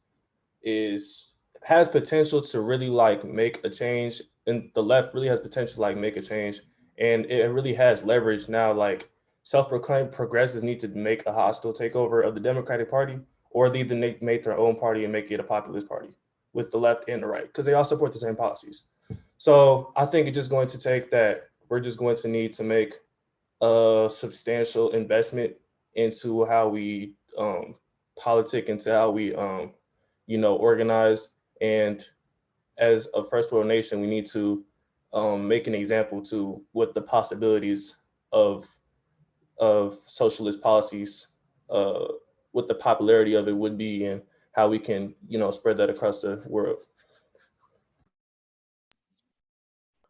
[SPEAKER 4] has potential to really like make a change, and the left really has potential to like make a change. And it really has leverage now. Like, self-proclaimed progressives need to make a hostile takeover of the Democratic Party, or they either make their own party and make it a populist party with the left and the right, because they all support the same policies. So I think it's just going to take that. We're just going to need to make a substantial investment into how we politic, into how we organize. And as a first world nation, we need to make an example to what the possibilities of socialist policies, what the popularity of it would be, and how we can, spread that across the world.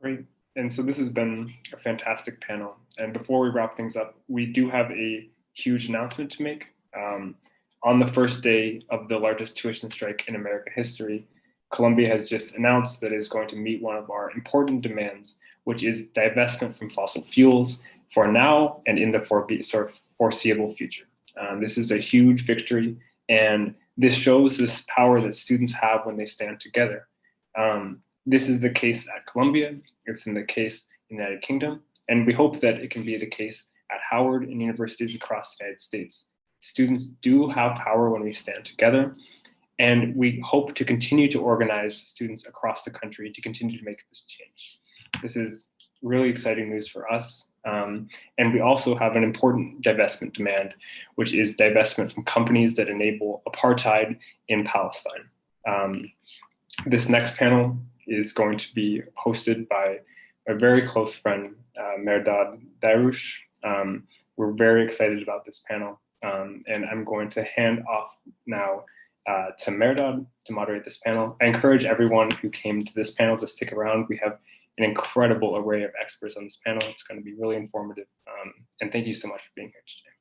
[SPEAKER 1] Great. And so this has been a fantastic panel. And before we wrap things up, we do have a huge announcement to make. On the first day of the largest tuition strike in American history, Columbia has just announced that it is going to meet one of our important demands, which is divestment from fossil fuels for now and in the foreseeable future. This is a huge victory, and this shows this power that students have when they stand together. This is the case at Columbia, it's in the case in the United Kingdom, and we hope that it can be the case at Howard and universities across the United States. Students do have power when we stand together, and we hope to continue to organize students across the country to continue to make this change. This is really exciting news for us. And we also have an important divestment demand, which is divestment from companies that enable apartheid in Palestine. This next panel is going to be hosted by a very close friend, Mehrdad Darush. We're very excited about this panel. And I'm going to hand off now to Mehrdad to moderate this panel. I encourage everyone who came to this panel to stick around. We have an incredible array of experts on this panel. It's going to be really informative. And thank you so much for being here today.